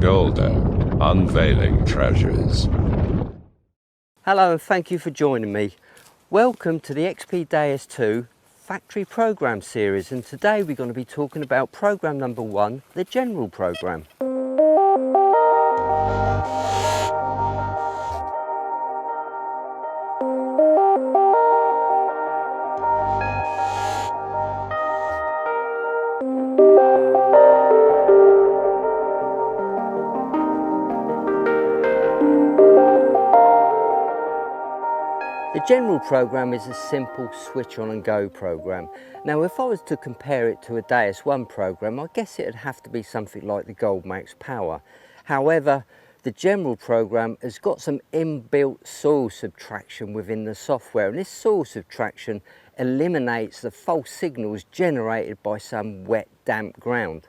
Golden, unveiling treasures. Hello and thank you for joining me. Welcome to the XP Deus 2 factory program series, and today we're going to be talking about program number 1, the general program. The general program is a simple switch on and go program. Now if I was to compare it to a Deus 1 program, I guess it would have to be something like the Gold Max Power. However, the general program has got some inbuilt soil subtraction within the software, and this soil subtraction eliminates the false signals generated by some wet, damp ground.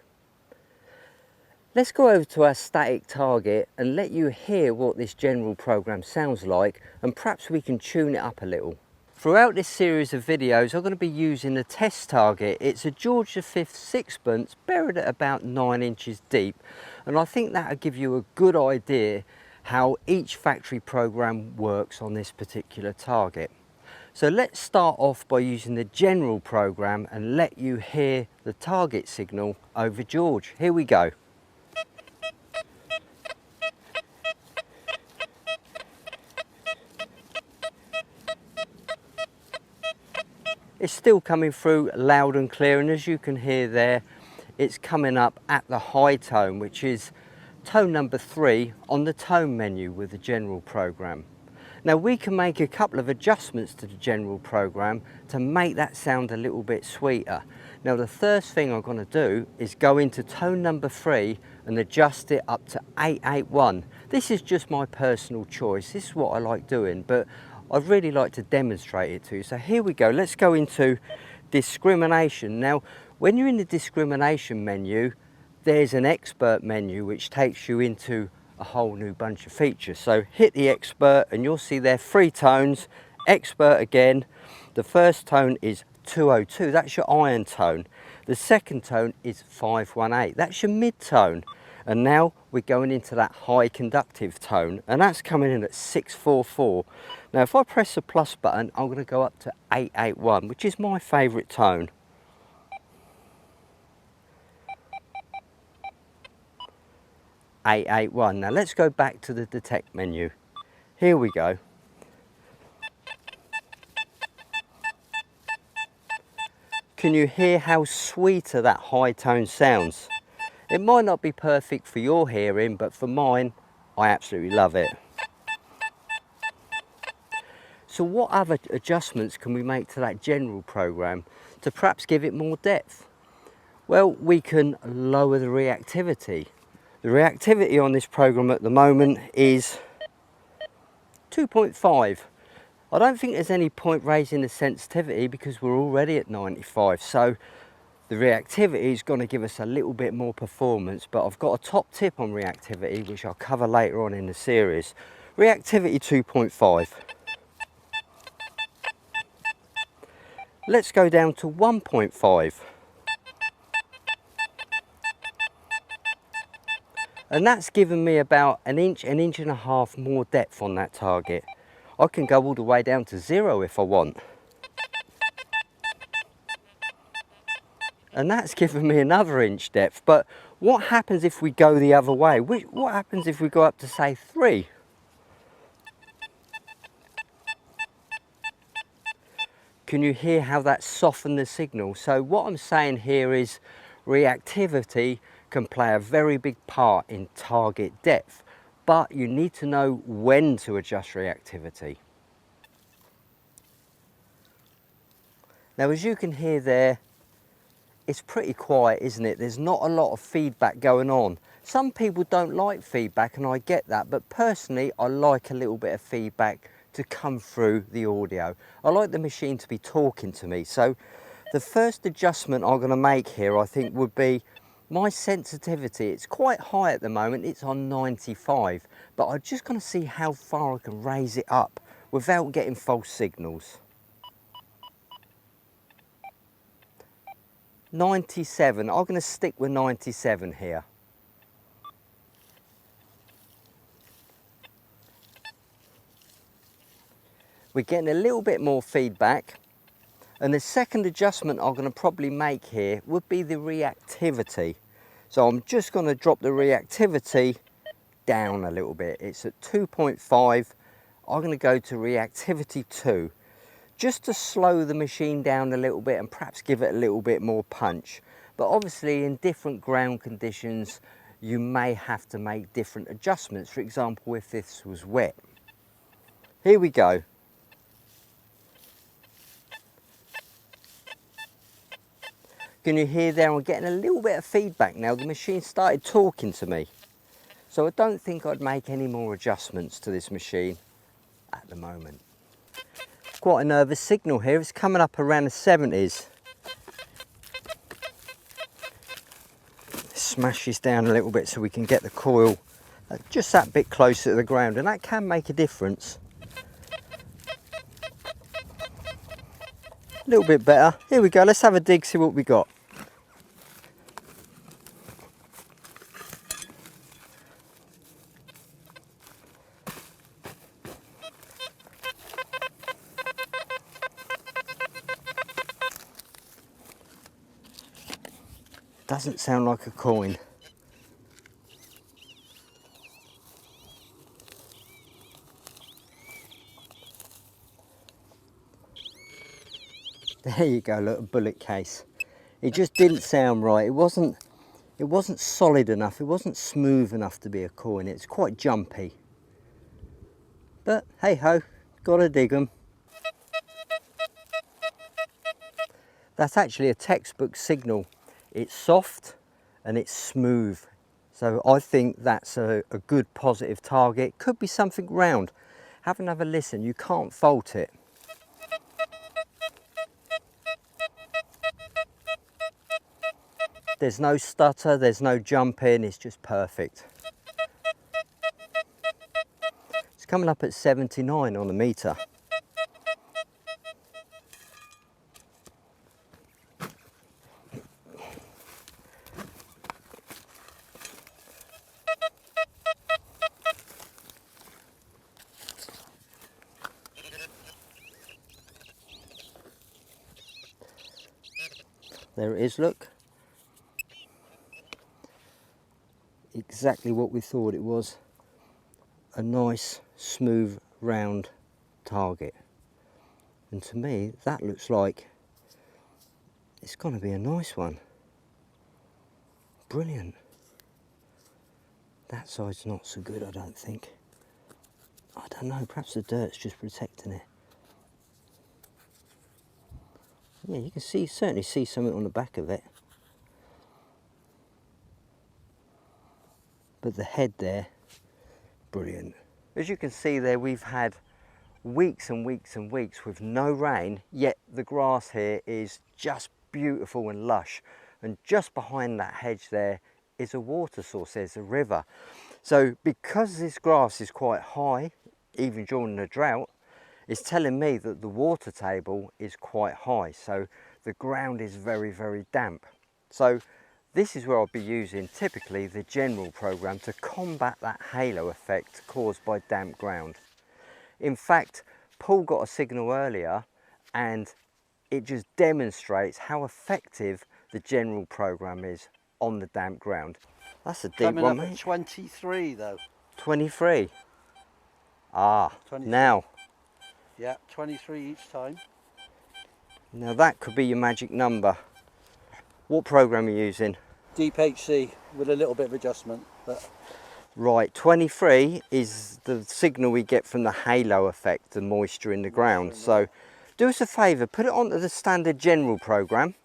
Let's go over to our static target and let you hear what this general program sounds like, and perhaps we can tune it up a little. Throughout this series of videos I'm going to be using the test target. It's a George V 6-bunce buried at about 9 inches deep, and I think that will give you a good idea how each factory program works on this particular target. So let's start off by using the general program and let you hear the target signal over George. Here we go. It's still coming through loud and clear, and as you can hear there, it's coming up at the high tone, which is tone number 3 on the tone menu with the general program. Now we can make a couple of adjustments to the general program to make that sound a little bit sweeter. Now the first thing I'm going to do is go into tone number 3 and adjust it up to 881. This is just my personal choice. This is what I like doing, but I'd really like to demonstrate it to you. So here we go. Let's go into discrimination. Now, when you're in the discrimination menu, there's an expert menu which takes you into a whole new bunch of features. So hit the expert and you'll see there 3 tones. Expert again. The first tone is 202. That's your iron tone. The second tone is 518. That's your mid tone. And now we're going into that high conductive tone, and that's coming in at 644. Now if I press the plus button, I'm going to go up to 881, which is my favourite tone. (881). Now let's go back to the detect menu. Here we go. Can you hear how sweeter that high tone sounds? It might not be perfect for your hearing, but for mine, I absolutely love it. So what other adjustments can we make to that general program to perhaps give it more depth? Well, we can lower the reactivity. The reactivity on this program at the moment is 2.5. I don't think there's any point raising the sensitivity because we're already at 95. So the reactivity is going to give us a little bit more performance, but I've got a top tip on reactivity which I'll cover later on in the series. Reactivity 2.5. Let's go down to 1.5. And that's given me about an inch and a half more depth on that target. I can go all the way down to 0 if I want. And that's given me another inch depth. But what happens if we go the other way? What happens if we go up to, say, 3? Can you hear how that softened the signal? So what I'm saying here is reactivity can play a very big part in target depth, but you need to know when to adjust reactivity. Now, as you can hear there, it's pretty quiet, isn't it? There's not a lot of feedback going on. Some people don't like feedback, and I get that, but personally I like a little bit of feedback to come through the audio. I like the machine to be talking to me. So the first adjustment I'm going to make here, I think, would be my sensitivity. It's quite high at the moment, it's on 95, but I'm just going to see how far I can raise it up without getting false signals. 97. I'm going to stick with 97 here. We're getting a little bit more feedback, and the second adjustment I'm going to probably make here would be the reactivity. So I'm just going to drop the reactivity down a little bit. It's at 2.5. I'm going to go to reactivity 2, just to slow the machine down a little bit and perhaps give it a little bit more punch. But obviously in different ground conditions you may have to make different adjustments. For example, if this was wet. Here we go. Can you hear there? I'm getting a little bit of feedback now. The machine started talking to me. So I don't think I'd make any more adjustments to this machine at the moment. Quite a nervous signal here. It's coming up around the 70s. Smash this down a little bit so we can get the coil just that bit closer to the ground, and that can make a difference. A little bit better. Here we go. Let's have a dig, see what we got. Doesn't sound like a coin. There you go, look, a bullet case. It just didn't sound right. It wasn't solid enough. It wasn't smooth enough to be a coin. It's quite jumpy. But hey ho, gotta dig 'em. That's actually a textbook signal. It's soft and it's smooth. So I think that's a good positive target. Could be something round. Have another listen, you can't fault it. There's no stutter, there's no jumping, it's just perfect. It's coming up at 79 on the meter. There it is, look. Exactly what we thought it was. A nice, smooth, round target. And to me, that looks like it's going to be a nice one. Brilliant. That side's not so good, I don't think. I don't know, perhaps the dirt's just protecting it. Yeah, you can certainly see something on the back of it. But the head there, brilliant. As you can see there, we've had weeks and weeks and weeks with no rain, yet the grass here is just beautiful and lush. And just behind that hedge there is a water source, there's a river. So because this grass is quite high, even during the drought, it's telling me that the water table is quite high. So the ground is very, very damp. So this is where I'll be using typically the general program to combat that halo effect caused by damp ground. In fact, Paul got a signal earlier and it just demonstrates how effective the general program is on the damp ground. That's a deep one, mate. 23 though. 23. Ah, 23. Now. Yeah, 23 each time. Now that could be your magic number. What program are you using? Deep HC with a little bit of adjustment. But Right, 23 is the signal we get from the halo effect, the moisture in the ground. So do us a favour, put it onto the standard general program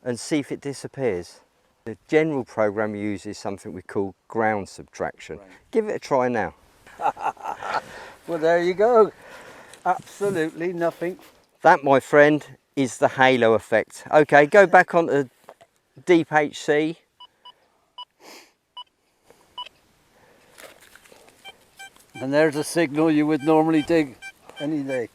and see if it disappears. The general program uses something we call ground subtraction. Right. Give it a try now. well, there you go. Absolutely nothing. That, my friend, is the halo effect. Okay, go back onto Deep HC. And there's a signal you would normally dig any day.